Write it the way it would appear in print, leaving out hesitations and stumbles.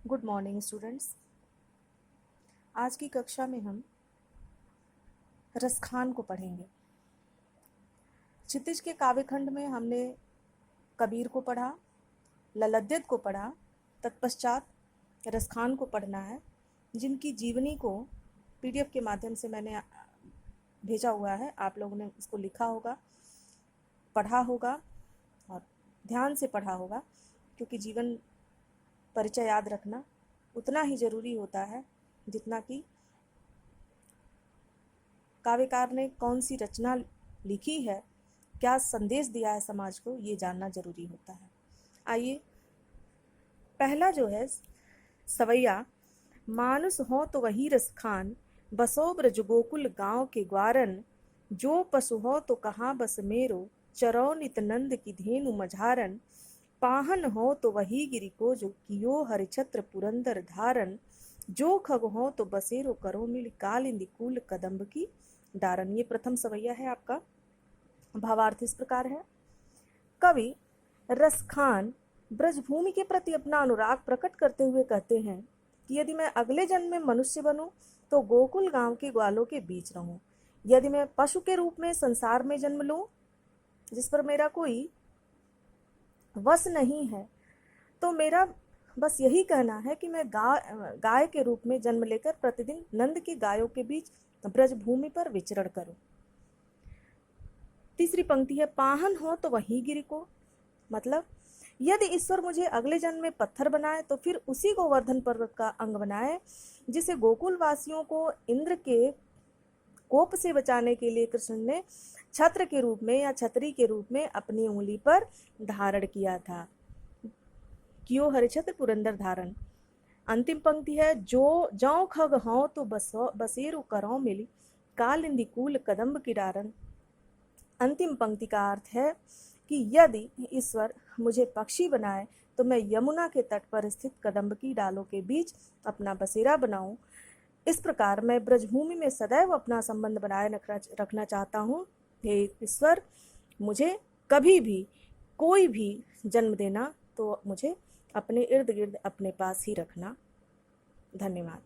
Good morning students. आज की कक्षा में हम रसखान को पढ़ेंगे। क्षितिज के काव्यखंड में हमने कबीर को पढ़ा, ललद्यत को पढ़ा, तत्पश्चात रसखान को पढ़ना है, जिनकी जीवनी को पीडीएफ के माध्यम से मैंने भेजा हुआ है। आप लोगों ने इसको लिखा होगा, पढ़ा होगा और ध्यान से पढ़ा होगा, क्योंकि जीवन परिचय याद रखना उतना ही ज़रूरी होता है जितना कि काव्यकार ने कौन सी रचना लिखी है, क्या संदेश दिया है समाज को, ये जानना जरूरी होता है। आइए, पहला जो है सवैया, मानुस हो तो वही रसखान, बसो ब्रज गोकुल गांव के ग्वारन, जो पशु हो तो कहाँ बस मेरो, चरो नित नंद की धेनु मझारन, पाहन हो तो वही गिरि को जो कियो हरिछत्र पुरंदर धारन, जो खग हो तो बसेरो करो मिल कालिंदी कूल कदम्ब की डारन। ये प्रथम सवैया है आपका। भावार्थ इस प्रकार है। कवि रसखान ब्रजभूमि के प्रति अपना अनुराग प्रकट करते हुए कहते हैं कि यदि मैं अगले जन्म में मनुष्य बनूं तो गोकुल गांव के ग्वालों के बीच रहूं। यदि मैं पशु के रूप में संसार में जन्म लूं, जिस पर मेरा कोई वश नहीं है, तो मेरा बस यही कहना है कि मैं गाय के रूप में जन्म लेकर प्रतिदिन नंद की गायों के बीच ब्रजभूमि पर विचरण करूं। तीसरी पंक्ति है, पाहन हो तो वही गिरि को, मतलब यदि ईश्वर मुझे अगले जन्म में पत्थर बनाए तो फिर उसी गोवर्धन पर्वत का अंग बनाए, जिसे गोकुल वासियों को इंद्र के कोप से बचाने के लिए कृष्ण ने छत्र के रूप में या छतरी के रूप में अपनी उंगली पर धारण किया था। कियो हरिछत्र पुरंदर धारण। अंतिम पंक्ति है, जो जौ खग हों तो बसेरो करो मिली, कालिंदी कूल कदम्ब की डारन। अंतिम पंक्ति का अर्थ है कि यदि ईश्वर मुझे पक्षी बनाए तो मैं यमुना के तट पर स्थित कदम्ब की डालों के बीच अपना बसेरा बनाऊं। इस प्रकार मैं ब्रजभूमि में सदैव अपना संबंध बनाए रखना चाहता हूँ। हे ईश्वर, मुझे कभी भी कोई भी जन्म देना तो मुझे अपने इर्द गिर्द अपने पास ही रखना। धन्यवाद।